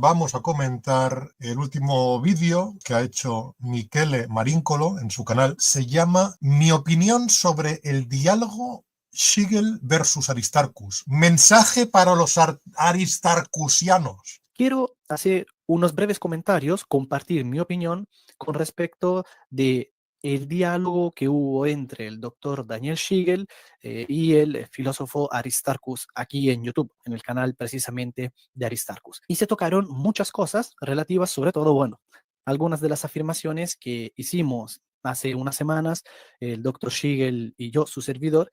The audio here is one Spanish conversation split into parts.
Vamos a comentar el último vídeo que ha hecho Michele Marincolo en su canal. Se llama Mi opinión sobre el diálogo Schlegel versus Aristarchus. Mensaje para los aristarcusianos. Quiero hacer unos breves comentarios, compartir mi opinión con respecto de el diálogo que hubo entre el doctor Daniel Schlegel y el filósofo Aristarchus aquí en YouTube, en el canal precisamente de Aristarchus. Y se tocaron muchas cosas relativas, sobre todo, bueno, algunas de las afirmaciones que hicimos hace unas semanas, el doctor Schlegel y yo, su servidor,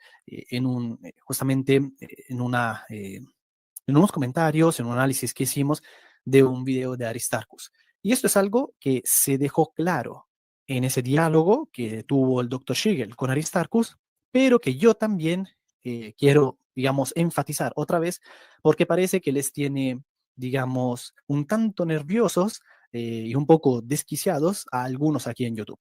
justamente en unos comentarios, en un análisis que hicimos de un video de Aristarchus. Y esto es algo que se dejó claro en ese diálogo que tuvo el doctor Schlegel con Aristarchus, pero que yo también quiero, digamos, enfatizar otra vez, porque parece que les tiene, digamos, un tanto nerviosos y un poco desquiciados a algunos aquí en YouTube,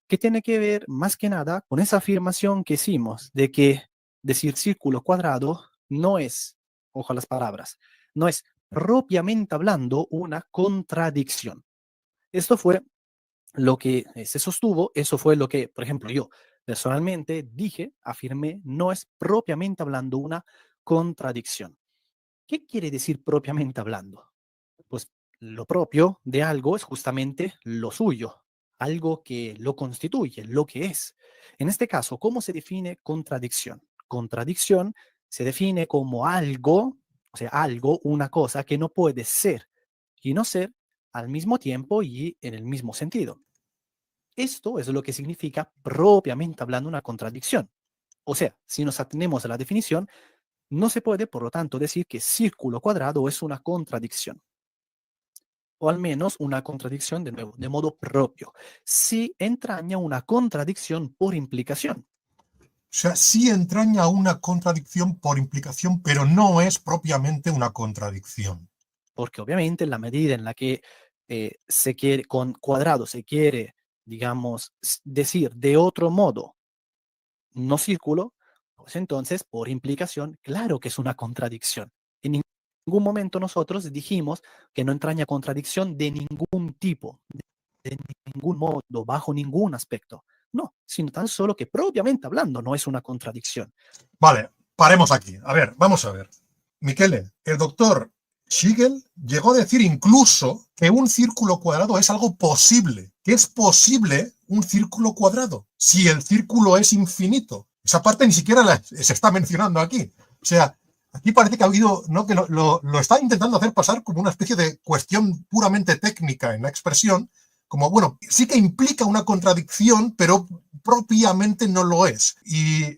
que tiene que ver más que nada con esa afirmación que hicimos de que decir círculo cuadrado no es, ojo a las palabras, no es propiamente hablando una contradicción. Esto fue lo que se sostuvo, eso fue lo que, por ejemplo, yo personalmente dije, afirmé, no es propiamente hablando una contradicción. ¿Qué quiere decir propiamente hablando? Pues lo propio de algo es justamente lo suyo, algo que lo constituye, lo que es. En este caso, ¿cómo se define contradicción? Contradicción se define como algo, o sea, algo, una cosa que no puede ser y no ser al mismo tiempo y en el mismo sentido. Esto es lo que significa propiamente hablando una contradicción. O sea, si nos atenemos a la definición, no se puede, por lo tanto, decir que círculo cuadrado es una contradicción, o al menos una contradicción de nuevo, de modo propio. Sí entraña una contradicción por implicación. O sea, sí entraña una contradicción por implicación, pero no es propiamente una contradicción. Porque obviamente en la medida en la que se quiere, con cuadrado se quiere, digamos, decir de otro modo, no círculo, pues entonces, por implicación, claro que es una contradicción. En ningún momento nosotros dijimos que no entraña contradicción de ningún tipo, de ningún modo, bajo ningún aspecto. No, sino tan solo que propiamente hablando no es una contradicción. Vale, paremos aquí. A ver, vamos a ver. Michele, el doctor Schlegel llegó a decir incluso que un círculo cuadrado es algo posible, que es posible un círculo cuadrado, si el círculo es infinito. Esa parte ni siquiera se está mencionando aquí. O sea, aquí parece que ha habido, ¿no? Que lo está intentando hacer pasar como una especie de cuestión puramente técnica en la expresión, como, bueno, sí que implica una contradicción, pero propiamente no lo es.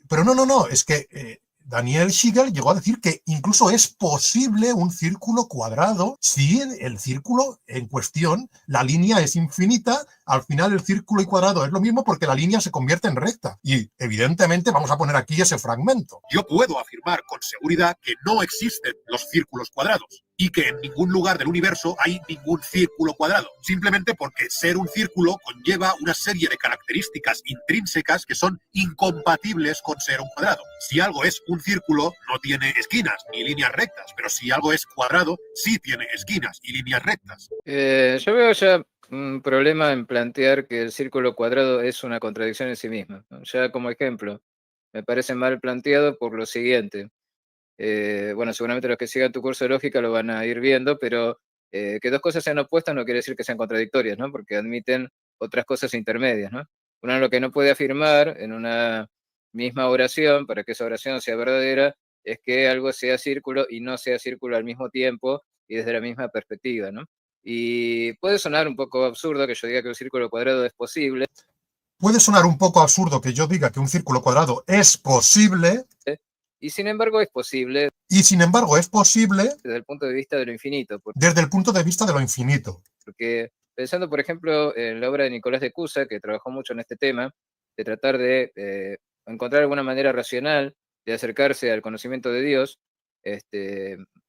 Pero no, es que Daniel Schlegel llegó a decir que incluso es posible un círculo cuadrado si el círculo en cuestión, la línea es infinita, al final el círculo y cuadrado es lo mismo porque la línea se convierte en recta. Y evidentemente vamos a poner aquí ese fragmento. Yo puedo afirmar con seguridad que no existen los círculos cuadrados y que en ningún lugar del universo hay ningún círculo cuadrado, simplemente porque ser un círculo conlleva una serie de características intrínsecas que son incompatibles con ser un cuadrado. Si algo es un círculo, no tiene esquinas ni líneas rectas, pero si algo es cuadrado, sí tiene esquinas y líneas rectas. Yo veo ya un problema en plantear que el círculo cuadrado es una contradicción en sí misma, ¿no? Ya como ejemplo, me parece mal planteado por lo siguiente. Bueno, seguramente los que sigan tu curso de lógica lo van a ir viendo, pero que dos cosas sean opuestas no quiere decir que sean contradictorias, ¿no? Porque admiten otras cosas intermedias, ¿no? Uno lo que no puede afirmar en una misma oración, para que esa oración sea verdadera, es que algo sea círculo y no sea círculo al mismo tiempo y desde la misma perspectiva, ¿no? Y puede sonar un poco absurdo que yo diga que un círculo cuadrado es posible. Puede sonar un poco absurdo que yo diga que un círculo cuadrado es posible. Y sin embargo es posible. Y sin embargo es posible desde el punto de vista de lo infinito. Desde el punto de vista de lo infinito. Porque pensando, por ejemplo, en la obra de Nicolás de Cusa, que trabajó mucho en este tema, de tratar de encontrar alguna manera racional de acercarse al conocimiento de Dios,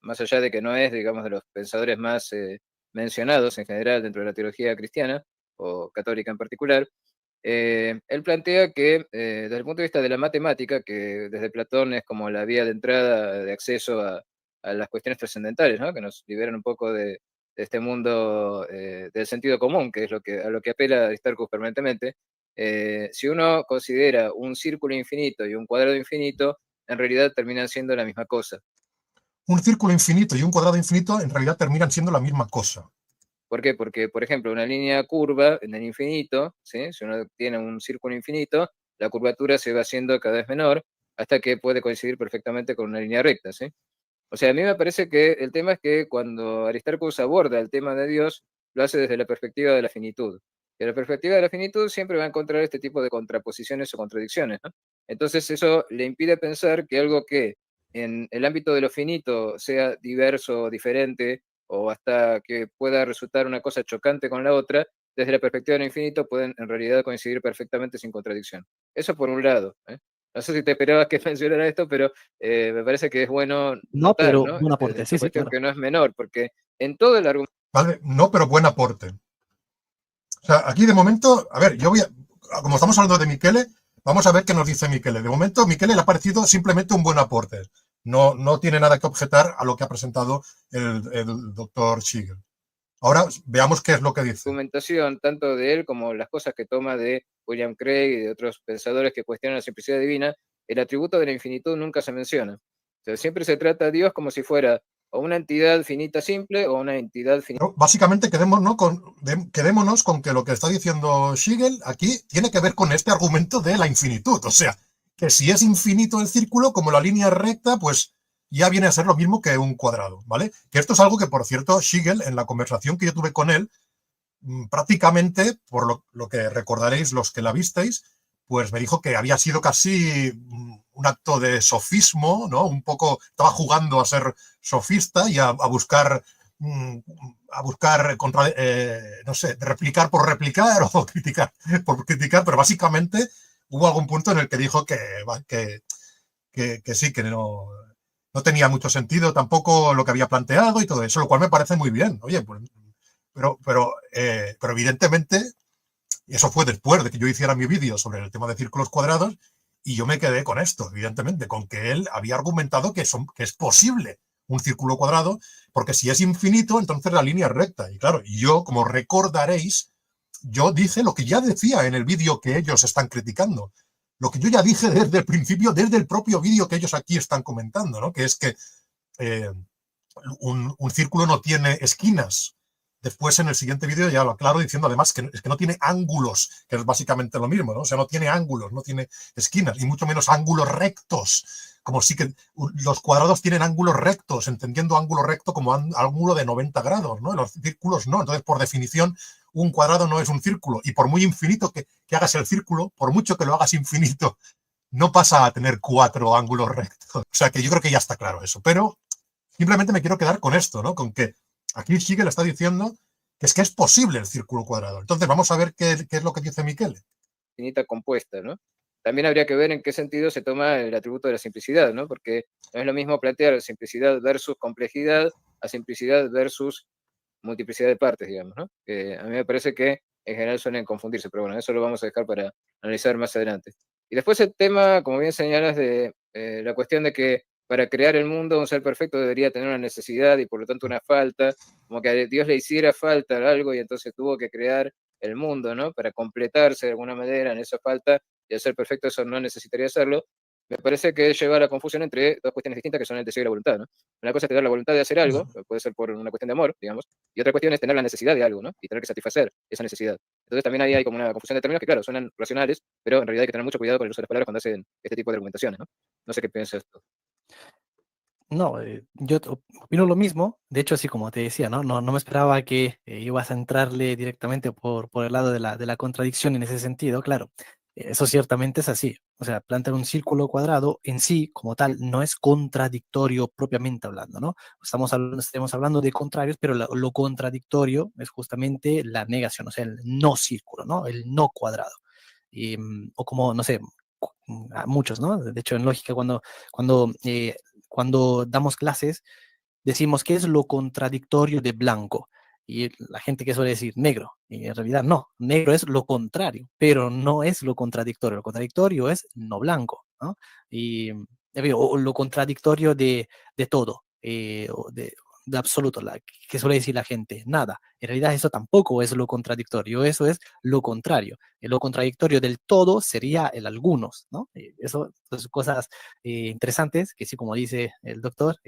más allá de que no es, digamos, de los pensadores más mencionados en general dentro de la teología cristiana, o católica en particular, él plantea que desde el punto de vista de la matemática, que desde Platón es como la vía de entrada, de acceso a las cuestiones trascendentales, ¿no? Que nos liberan un poco de este mundo del sentido común, que es a lo que apela Aristarchus permanentemente. Si uno considera un círculo infinito y un cuadrado infinito, en realidad terminan siendo la misma cosa. Un círculo infinito y un cuadrado infinito en realidad terminan siendo la misma cosa. ¿Por qué? Porque, por ejemplo, una línea curva en el infinito, ¿sí? Si uno tiene un círculo infinito, la curvatura se va haciendo cada vez menor hasta que puede coincidir perfectamente con una línea recta, ¿sí? O sea, a mí me parece que el tema es que cuando Aristarchus aborda el tema de Dios, lo hace desde la perspectiva de la finitud. Y la perspectiva de la finitud siempre va a encontrar este tipo de contraposiciones o contradicciones, ¿no? Entonces eso le impide pensar que algo que en el ámbito de lo finito sea diverso, diferente, o hasta que pueda resultar una cosa chocante con la otra, desde la perspectiva del infinito pueden en realidad coincidir perfectamente sin contradicción. Eso por un lado, ¿eh? No sé si te esperabas que mencionara esto, pero me parece que es bueno No, notar, pero ¿no? buen aporte, Esta sí, sí, cuestión claro. que no es menor, porque en todo el argumento ¿Vale? No, pero buen aporte. O sea, aquí de momento, a ver, como estamos hablando de Michele, vamos a ver qué nos dice Michele. De momento, Michele le ha parecido simplemente un buen aporte. No tiene nada que objetar a lo que ha presentado el doctor Siegel. Ahora veamos qué es lo que dice. argumentación, tanto de él como las cosas que toma de William Craig y de otros pensadores que cuestionan la simplicidad divina, el atributo de la infinitud nunca se menciona. O sea, siempre se trata a Dios como si fuera o una entidad finita simple o una entidad finita. Pero básicamente quedémonos con que lo que está diciendo Siegel aquí tiene que ver con este argumento de la infinitud. O sea, que si es infinito el círculo, como la línea recta, pues ya viene a ser lo mismo que un cuadrado, ¿vale? Que esto es algo que, por cierto, Siegel, en la conversación que yo tuve con él, prácticamente, por lo que recordaréis los que la visteis, pues me dijo que había sido casi un acto de sofismo, ¿no? Un poco, estaba jugando a ser sofista y a buscar no sé, replicar por replicar o criticar por criticar, pero básicamente hubo algún punto en el que dijo que sí, que no tenía mucho sentido tampoco lo que había planteado y todo eso, lo cual me parece muy bien. Oye, pues, pero evidentemente, eso fue después de que yo hiciera mi vídeo sobre el tema de círculos cuadrados y yo me quedé con esto, evidentemente, con que él había argumentado que es posible un círculo cuadrado, porque si es infinito, entonces la línea es recta. Y claro, yo, como recordaréis, yo dije lo que ya decía en el vídeo que ellos están criticando. Lo que yo ya dije desde el principio, desde el propio vídeo que ellos aquí están comentando, ¿no? Que es que un círculo no tiene esquinas. Después, en el siguiente vídeo, ya lo aclaro diciendo además que no tiene ángulos, que es básicamente lo mismo, ¿no? O sea, no tiene ángulos, no tiene esquinas, y mucho menos ángulos rectos. Como sí que los cuadrados tienen ángulos rectos, entendiendo ángulo recto como ángulo de 90 grados, ¿no? Los círculos no. Entonces, por definición, un cuadrado no es un círculo. Y por muy infinito que hagas el círculo, por mucho que lo hagas infinito, no pasa a tener 4 ángulos rectos. O sea, que yo creo que ya está claro eso. Pero simplemente me quiero quedar con esto, ¿no? Con que aquí Siegel está diciendo que es posible el círculo cuadrado. Entonces vamos a ver qué es lo que dice Michele. Finita compuesta, ¿no? También habría que ver en qué sentido se toma el atributo de la simplicidad, ¿no? Porque no es lo mismo plantear simplicidad versus complejidad a simplicidad versus multiplicidad de partes, digamos, ¿no? A mí me parece que en general suelen confundirse, pero bueno, eso lo vamos a dejar para analizar más adelante. Y después el tema, como bien señalas, de la cuestión de que para crear el mundo un ser perfecto debería tener una necesidad y por lo tanto una falta, como que a Dios le hiciera falta algo y entonces tuvo que crear el mundo, ¿no? Para completarse de alguna manera en esa falta y al ser perfecto eso no necesitaría hacerlo. Me parece que lleva a la confusión entre dos cuestiones distintas que son el deseo y la voluntad, ¿no? Una cosa es tener la voluntad de hacer algo, puede ser por una cuestión de amor, digamos, y otra cuestión es tener la necesidad de algo, ¿no? Y tener que satisfacer esa necesidad. Entonces también ahí hay como una confusión de términos que, claro, suenan racionales, pero en realidad hay que tener mucho cuidado con el uso de las palabras cuando hacen este tipo de argumentaciones, ¿no? No sé qué piensas tú. No, yo opino lo mismo. De hecho, así como te decía, no me esperaba que ibas a entrarle directamente por el lado de la contradicción en ese sentido. Claro, eso ciertamente es así. O sea, plantear un círculo cuadrado en sí, como tal, no es contradictorio propiamente hablando, ¿no? Estamos hablando de contrarios, pero lo contradictorio es justamente la negación, o sea, el no círculo, ¿no? El no cuadrado. O como, no sé, a muchos, ¿no? De hecho, en lógica, cuando damos clases, decimos qué es lo contradictorio de blanco. Y la gente que suele decir negro, y en realidad no, negro es lo contrario, pero no es lo contradictorio es no blanco, ¿no? Y o lo contradictorio de todo, de absoluto, que suele decir la gente, nada. En realidad eso tampoco es lo contradictorio, eso es lo contrario. Lo contradictorio del todo sería el algunos, ¿no? Eso son cosas interesantes que sí, como dice el doctor.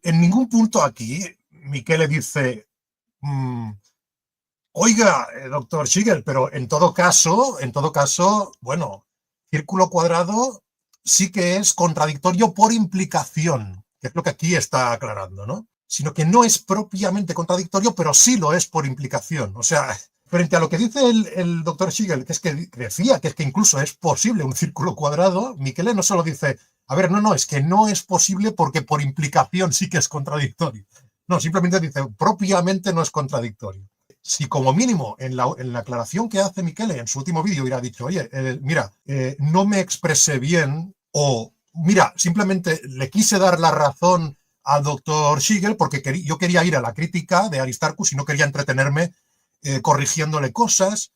En ningún punto aquí Michele dice, oiga, doctor Siegel, pero en todo caso, bueno, círculo cuadrado sí que es contradictorio por implicación, que es lo que aquí está aclarando, ¿no? Sino que no es propiamente contradictorio, pero sí lo es por implicación. O sea, frente a lo que dice el doctor Siegel, que es que decía que es que incluso es posible un círculo cuadrado, Michele no solo dice, a ver, no, es que no es posible porque por implicación sí que es contradictorio. No, simplemente dice, propiamente no es contradictorio. Si como mínimo en la aclaración que hace Michele en su último vídeo hubiera dicho, oye, mira, no me expresé bien, o mira, simplemente le quise dar la razón al doctor Siegel porque yo quería ir a la crítica de Aristarchus y no quería entretenerme corrigiéndole cosas.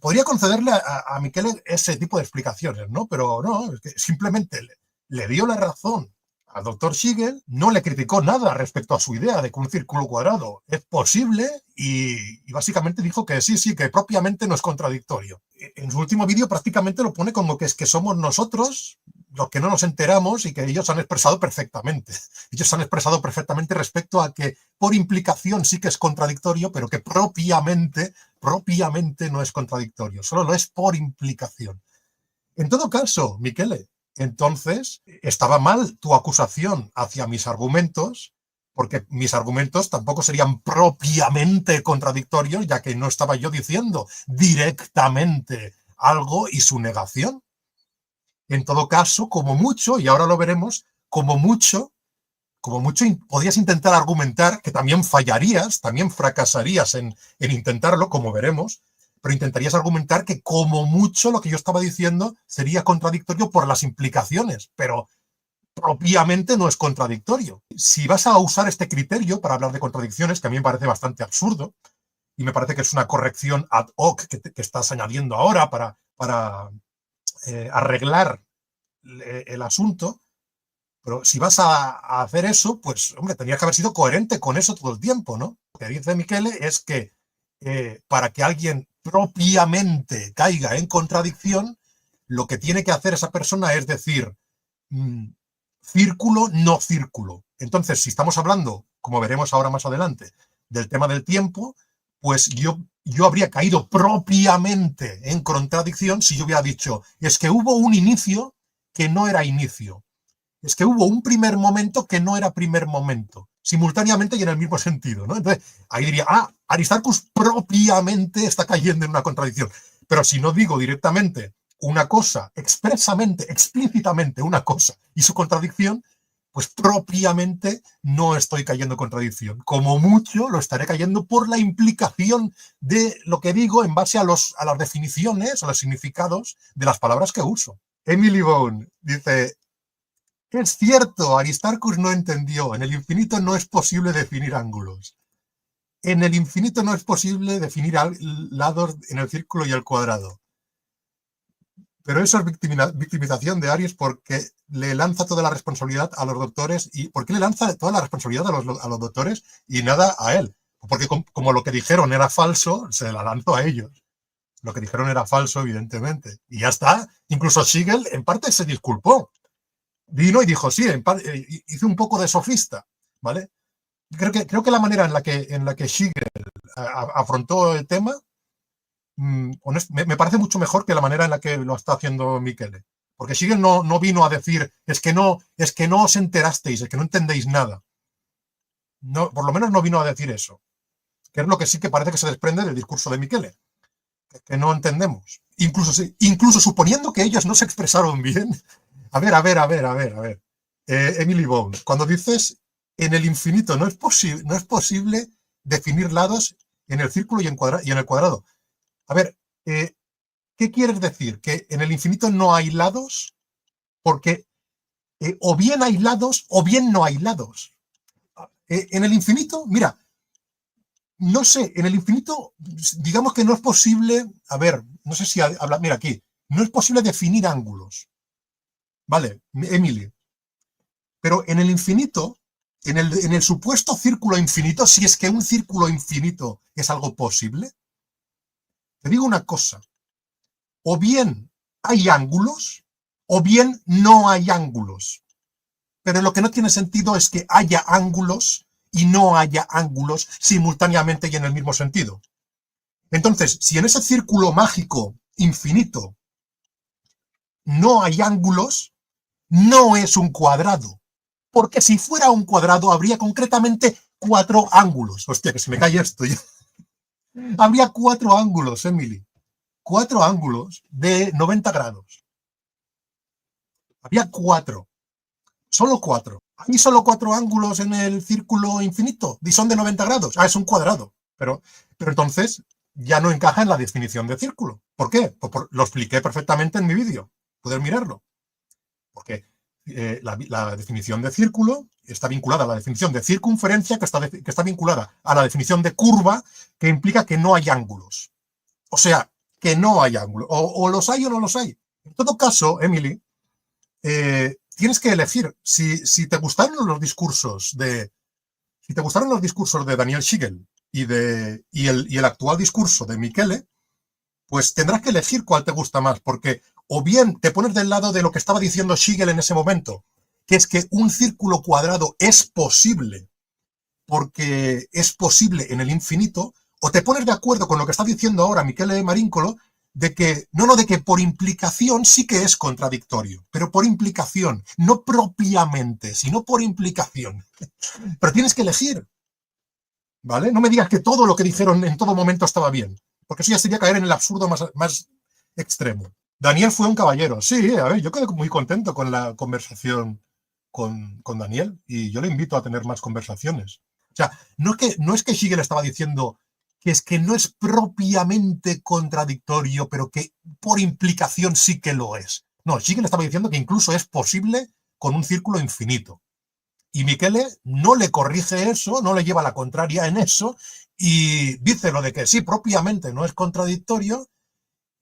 Podría concederle a Michele ese tipo de explicaciones, ¿no? Pero no, es que simplemente le dio la razón al doctor Siegel, no le criticó nada respecto a su idea de que un círculo cuadrado es posible y básicamente dijo que sí, que propiamente no es contradictorio. En su último vídeo prácticamente lo pone como que es que somos nosotros los que no nos enteramos y que ellos han expresado perfectamente. Ellos han expresado perfectamente respecto a que por implicación sí que es contradictorio, pero que propiamente no es contradictorio, solo lo es por implicación. En todo caso, Michele, entonces estaba mal tu acusación hacia mis argumentos, porque mis argumentos tampoco serían propiamente contradictorios, ya que no estaba yo diciendo directamente algo y su negación. En todo caso, como mucho, y ahora lo veremos, como mucho podrías intentar argumentar que también fallarías, también fracasarías en intentarlo, como veremos, pero intentarías argumentar que como mucho lo que yo estaba diciendo sería contradictorio por las implicaciones, pero propiamente no es contradictorio. Si vas a usar este criterio para hablar de contradicciones, que a mí me parece bastante absurdo, y me parece que es una corrección ad hoc que estás añadiendo ahora para arreglar el asunto, pero si vas a hacer eso, pues, hombre, tendrías que haber sido coherente con eso todo el tiempo, ¿no? Lo que dice Michele es que para que alguien propiamente caiga en contradicción, lo que tiene que hacer esa persona es decir círculo, no círculo. Entonces, si estamos hablando, como veremos ahora más adelante, del tema del tiempo, pues yo habría caído propiamente en contradicción si yo hubiera dicho, es que hubo un inicio que no era inicio. Es que hubo un primer momento que no era primer momento, simultáneamente y en el mismo sentido, ¿no? Entonces, ahí diría, Aristarchus propiamente está cayendo en una contradicción. Pero si no digo directamente una cosa, expresamente, explícitamente una cosa y su contradicción, pues propiamente no estoy cayendo en contradicción. Como mucho lo estaré cayendo por la implicación de lo que digo en base a las definiciones, a los significados de las palabras que uso. Emily Bone dice, es cierto, Aristarchus no entendió, en el infinito no es posible definir ángulos. En el infinito no es posible definir lados en el círculo y el cuadrado. Pero eso es victimización de Aries porque le lanza toda la responsabilidad a los doctores. ¿Y por qué le lanza toda la responsabilidad a los doctores y nada a él? Porque como lo que dijeron era falso, se la lanzó a ellos. Lo que dijeron era falso, evidentemente. Y ya está. Incluso Siegel en parte se disculpó. Vino y dijo, sí, hice un poco de sofista, ¿vale? Creo que la manera en la que Siegel afrontó el tema me parece mucho mejor que la manera en la que lo está haciendo Michele. Porque Siegel no vino a decir, es que no os enterasteis, es que no entendéis nada. No, por lo menos no vino a decir eso. Que es lo que sí que parece que se desprende del discurso de Michele. Que no entendemos. Incluso suponiendo que ellos no se expresaron bien. A ver. Emily Bone, cuando dices en el infinito no es posible definir lados en el círculo y en el cuadrado. A ver, ¿qué quieres decir? ¿Que en el infinito no hay lados? Porque o bien hay lados o bien no hay lados. En el infinito, mira, no sé, en el infinito, digamos que no es posible, a ver, no sé si habla, mira aquí, no es posible definir ángulos. Vale, Emily. Pero en el infinito, en el supuesto círculo infinito, si es que un círculo infinito es algo posible, te digo una cosa. O bien hay ángulos, o bien no hay ángulos. Pero lo que no tiene sentido es que haya ángulos y no haya ángulos simultáneamente y en el mismo sentido. Entonces, si en ese círculo mágico infinito no hay ángulos, no es un cuadrado. Porque si fuera un cuadrado, habría concretamente 4 ángulos. Hostia, que se me cae esto ya. Habría 4 ángulos, Emily. 4 ángulos de 90 grados. Había 4. Solo 4. ¿Hay solo 4 ángulos en el círculo infinito? ¿Y son de 90 grados? Ah, es un cuadrado. Pero entonces ya no encaja en la definición de círculo. ¿Por qué? Pues lo expliqué perfectamente en mi vídeo. Puedes mirarlo. Porque la definición de círculo está vinculada a la definición de circunferencia, que está vinculada a la definición de curva, que implica que no hay ángulos. O sea, que no hay ángulos. O los hay o no los hay. En todo caso, Emily, tienes que elegir. Si te gustaron los discursos de Daniel Siegel y el actual discurso de Michele, pues tendrás que elegir cuál te gusta más, porque o bien te pones del lado de lo que estaba diciendo Siegel en ese momento, que es que un círculo cuadrado es posible, porque es posible en el infinito, o te pones de acuerdo con lo que está diciendo ahora Michele Marincolo, de que por implicación sí que es contradictorio, pero por implicación, no propiamente, sino por implicación. Pero tienes que elegir, ¿vale? No me digas que todo lo que dijeron en todo momento estaba bien, porque eso ya sería caer en el absurdo más extremo. Daniel fue un caballero. Sí, a ver, yo quedé muy contento con la conversación con Daniel y yo le invito a tener más conversaciones. O sea, no es que Siegel estaba diciendo que es que no es propiamente contradictorio, pero que por implicación sí que lo es. No, Siegel estaba diciendo que incluso es posible con un círculo infinito. Y Michele no le corrige eso, no le lleva la contraria en eso y dice lo de que sí, propiamente no es contradictorio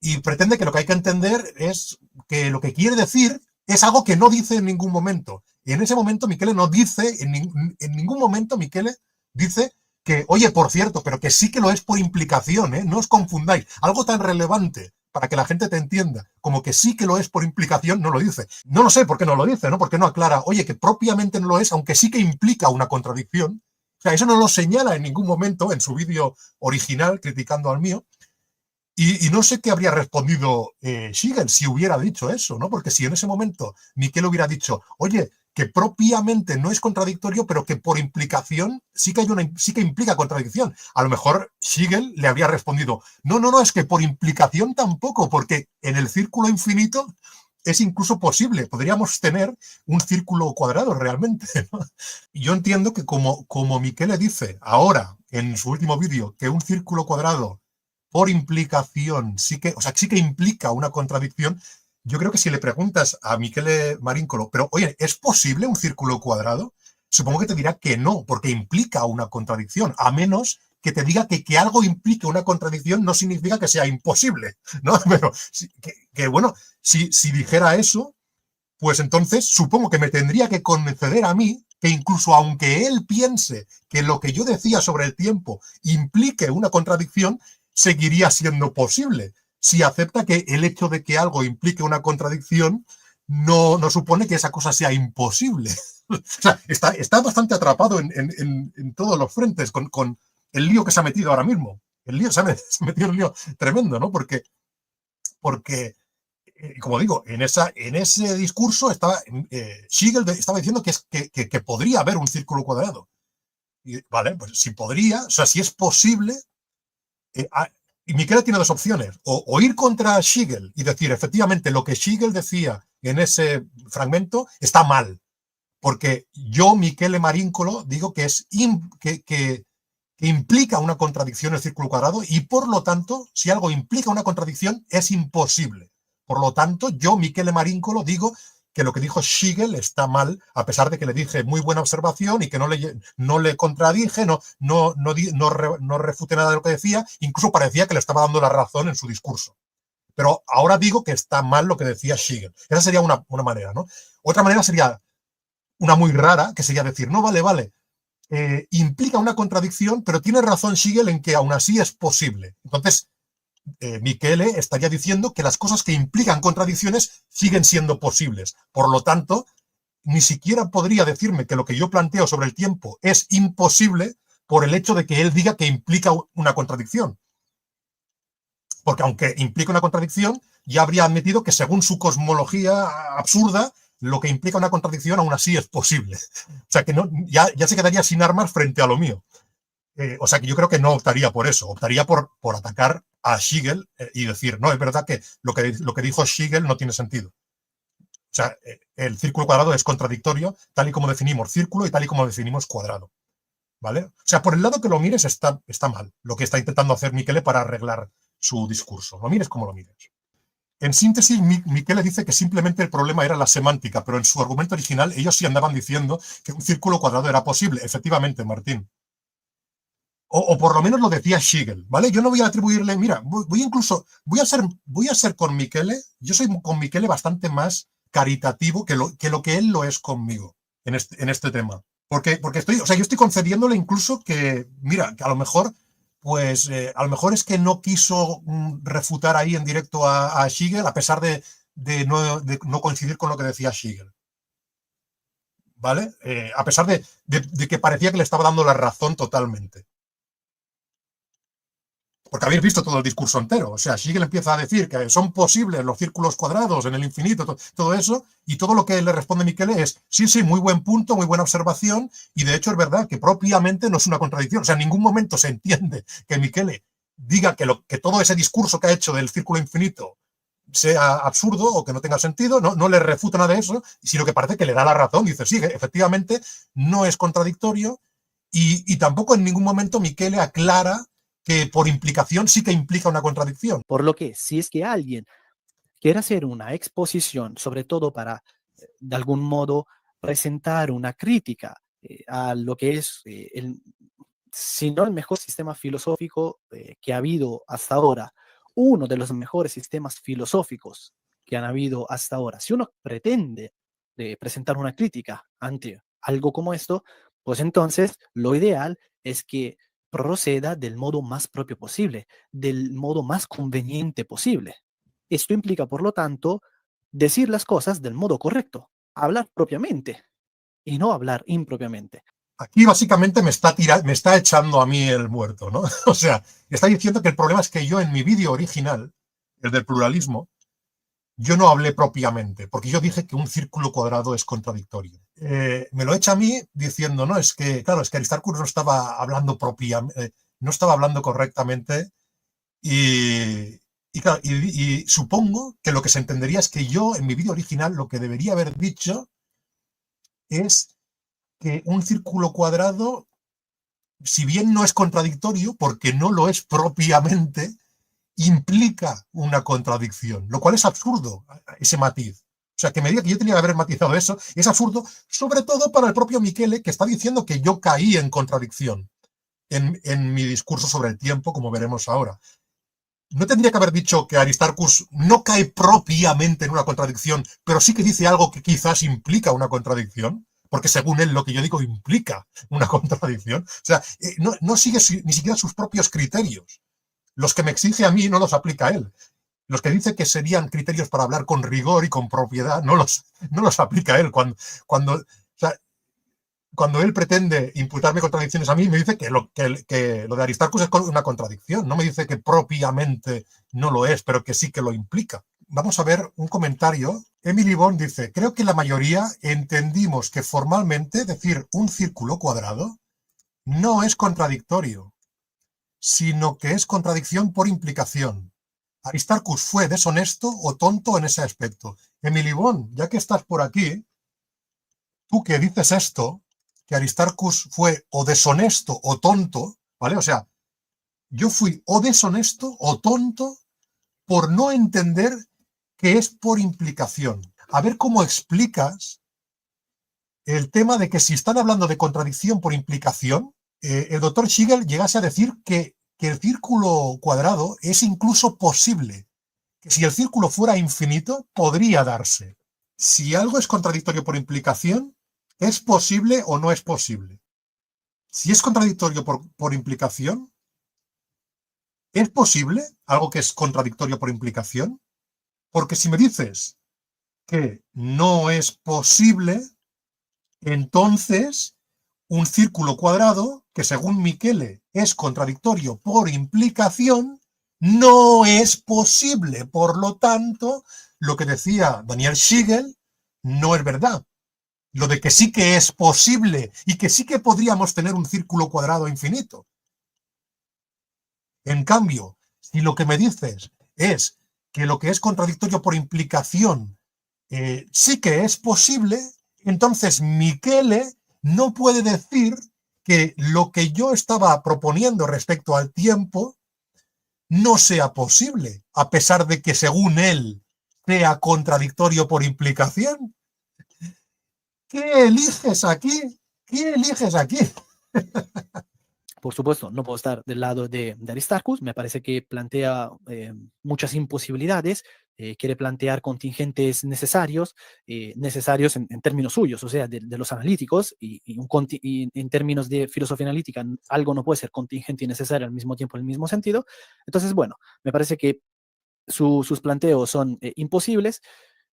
y pretende que lo que hay que entender es que lo que quiere decir es algo que no dice en ningún momento. Y en ese momento Michele no dice, en ningún momento Michele dice que, oye, por cierto, pero que sí que lo es por implicación, ¿eh? No os confundáis. Algo tan relevante para que la gente te entienda, como que sí que lo es por implicación, no lo dice. No lo sé por qué no lo dice, ¿no? Porque no aclara, oye, que propiamente no lo es, aunque sí que implica una contradicción. O sea, eso no lo señala en ningún momento en su vídeo original criticando al mío. Y no sé qué habría respondido Siegel si hubiera dicho eso, ¿no? Porque si en ese momento Michele hubiera dicho, oye, que propiamente no es contradictorio, pero que por implicación sí que implica contradicción. A lo mejor Siegel le habría respondido, no, es que por implicación tampoco, porque en el círculo infinito es incluso posible. Podríamos tener un círculo cuadrado realmente, ¿no? Y yo entiendo que como Michele dice ahora en su último vídeo que un círculo cuadrado por implicación sí que implica una contradicción. Yo creo que si le preguntas a Michele Marincolo, pero oye, ¿es posible un círculo cuadrado? Supongo que te dirá que no, porque implica una contradicción, a menos que te diga que algo implique una contradicción no significa que sea imposible, ¿no? Pero bueno, si dijera eso, pues entonces supongo que me tendría que conceder a mí que incluso aunque él piense que lo que yo decía sobre el tiempo implique una contradicción, seguiría siendo posible. Si acepta que el hecho de que algo implique una contradicción no supone que esa cosa sea imposible. O sea, está bastante atrapado en todos los frentes con el lío que se ha metido ahora mismo. Se ha metido en un lío tremendo, ¿no? Porque como digo, en ese discurso Siegel estaba diciendo que podría haber un círculo cuadrado. Y, vale, pues si podría, o sea, si es posible. Y Michele tiene dos opciones, o ir contra Siegel y decir, efectivamente, lo que Siegel decía en ese fragmento está mal, porque yo, Michele Marincolo, digo que implica una contradicción el círculo cuadrado y, por lo tanto, si algo implica una contradicción, es imposible. Por lo tanto, yo, Michele Marincolo, digo que lo que dijo Siegel está mal, a pesar de que le dije muy buena observación y que no le contradije, no refuté nada de lo que decía, incluso parecía que le estaba dando la razón en su discurso. Pero ahora digo que está mal lo que decía Schigel. Esa sería una manera, ¿no? Otra manera sería una muy rara, que sería decir, no, vale, implica una contradicción, pero tiene razón Schigel en que aún así es posible. Entonces, Michele estaría diciendo que las cosas que implican contradicciones siguen siendo posibles. Por lo tanto, ni siquiera podría decirme que lo que yo planteo sobre el tiempo es imposible por el hecho de que él diga que implica una contradicción. Porque aunque implica una contradicción, ya habría admitido que según su cosmología absurda, lo que implica una contradicción aún así es posible. O sea que no, ya se quedaría sin armas frente a lo mío. O sea que yo creo que no optaría por eso, optaría por atacar a Schigel y decir, no, es verdad que lo que dijo Schigel no tiene sentido. O sea, el círculo cuadrado es contradictorio, tal y como definimos círculo y tal y como definimos cuadrado. ¿Vale? O sea, por el lado que lo mires está mal, lo que está intentando hacer Michele para arreglar su discurso. Lo mires como lo mires. En síntesis, Michele dice que simplemente el problema era la semántica, pero en su argumento original ellos sí andaban diciendo que un círculo cuadrado era posible. Efectivamente, Martín. O por lo menos lo decía Schigel, ¿vale? Yo no voy a atribuirle, mira, voy a ser con Michele, yo soy con Michele bastante más caritativo que lo que él lo es conmigo en este tema. Porque yo estoy concediéndole incluso que, mira, que a lo mejor, pues, a lo mejor es que no quiso refutar ahí en directo a Schigel, a pesar de no coincidir con lo que decía Schigel. ¿Vale? A pesar de que parecía que le estaba dando la razón totalmente. Porque habéis visto todo el discurso entero. O sea, Schigel empieza a decir que son posibles los círculos cuadrados en el infinito, todo eso, y todo lo que le responde Michele es, sí, muy buen punto, muy buena observación, y de hecho es verdad que propiamente no es una contradicción. O sea, en ningún momento se entiende que Michele diga que todo ese discurso que ha hecho del círculo infinito sea absurdo o que no tenga sentido, no le refuta nada de eso, sino que parece que le da la razón. Dice, sí, efectivamente, no es contradictorio, y tampoco en ningún momento Michele aclara que por implicación sí que implica una contradicción. Por lo que, si es que alguien quiere hacer una exposición, sobre todo para, de algún modo, presentar una crítica a lo que es, si no el mejor sistema filosófico que ha habido hasta ahora, uno de los mejores sistemas filosóficos que han habido hasta ahora, si uno pretende presentar una crítica ante algo como esto, pues entonces lo ideal es que proceda del modo más propio posible, del modo más conveniente posible. Esto implica, por lo tanto, decir las cosas del modo correcto, hablar propiamente y no hablar impropiamente. Aquí básicamente me está echando a mí el muerto, ¿no? O sea, está diciendo que el problema es que yo en mi vídeo original, el del pluralismo, yo no hablé propiamente, porque yo dije que un círculo cuadrado es contradictorio. Me lo echa a mí diciendo, no, es que Aristarchus no estaba hablando propiamente, no estaba hablando correctamente, y supongo que lo que se entendería es que yo en mi vídeo original lo que debería haber dicho es que un círculo cuadrado, si bien no es contradictorio, porque no lo es propiamente, implica una contradicción, lo cual es absurdo, ese matiz. O sea, que me diga que yo tenía que haber matizado eso, es absurdo, sobre todo para el propio Michele, que está diciendo que yo caí en contradicción en mi discurso sobre el tiempo, como veremos ahora. No tendría que haber dicho que Aristarchus no cae propiamente en una contradicción, pero sí que dice algo que quizás implica una contradicción, porque según él lo que yo digo implica una contradicción. O sea, no sigue ni siquiera sus propios criterios. Los que me exige a mí no los aplica él. Los que dice que serían criterios para hablar con rigor y con propiedad no los aplica él. Cuando él pretende imputarme contradicciones a mí, me dice que lo de Aristarchus es una contradicción. No me dice que propiamente no lo es, pero que sí que lo implica. Vamos a ver un comentario. Emily Bond dice, creo que la mayoría entendimos que formalmente decir un círculo cuadrado no es contradictorio, sino que es contradicción por implicación. Aristarchus fue deshonesto o tonto en ese aspecto. Emily Bond, ya que estás por aquí, tú que dices esto, que Aristarchus fue o deshonesto o tonto, ¿vale? O sea, yo fui o deshonesto o tonto por no entender que es por implicación. A ver cómo explicas el tema de que si están hablando de contradicción por implicación, el doctor Schigel llegase a decir que el círculo cuadrado es incluso posible, que si el círculo fuera infinito, podría darse. Si algo es contradictorio por implicación, ¿es posible o no es posible? Si es contradictorio por implicación, ¿es posible algo que es contradictorio por implicación? Porque si me dices que no es posible, entonces un círculo cuadrado, que según Michele es contradictorio por implicación, no es posible. Por lo tanto, lo que decía Daniel Siegel no es verdad. Lo de que sí que es posible y que sí que podríamos tener un círculo cuadrado infinito. En cambio, si lo que me dices es que lo que es contradictorio por implicación sí que es posible, entonces Michele no puede decir que lo que yo estaba proponiendo respecto al tiempo no sea posible, a pesar de que según él sea contradictorio por implicación. ¿Qué eliges aquí? ¿Qué eliges aquí? Por supuesto, no puedo estar del lado de Aristarchus, me parece que plantea muchas imposibilidades, quiere plantear contingentes necesarios, necesarios en términos suyos, o sea, de los analíticos, y en términos de filosofía analítica, algo no puede ser contingente y necesario al mismo tiempo en el mismo sentido. Entonces, bueno, me parece que sus planteos son imposibles,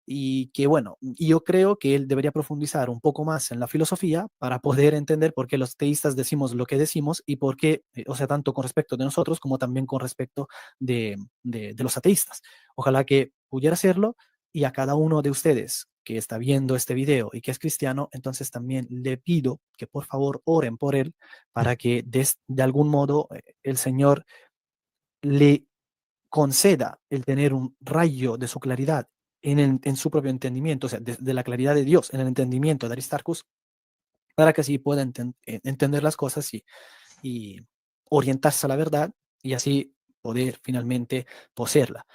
y que bueno, yo creo que él debería profundizar un poco más en la filosofía para poder entender por qué los teístas decimos lo que decimos y por qué, o sea, tanto con respecto de nosotros como también con respecto de los ateístas. Ojalá que pudiera hacerlo, y a cada uno de ustedes que está viendo este video y que es cristiano, entonces también le pido que por favor oren por él para que de algún modo el Señor le conceda el tener un rayo de su claridad en su propio entendimiento, o sea, de la claridad de Dios en el entendimiento de Aristarchus, para que así pueda entender las cosas y orientarse a la verdad y así poder finalmente poseerla.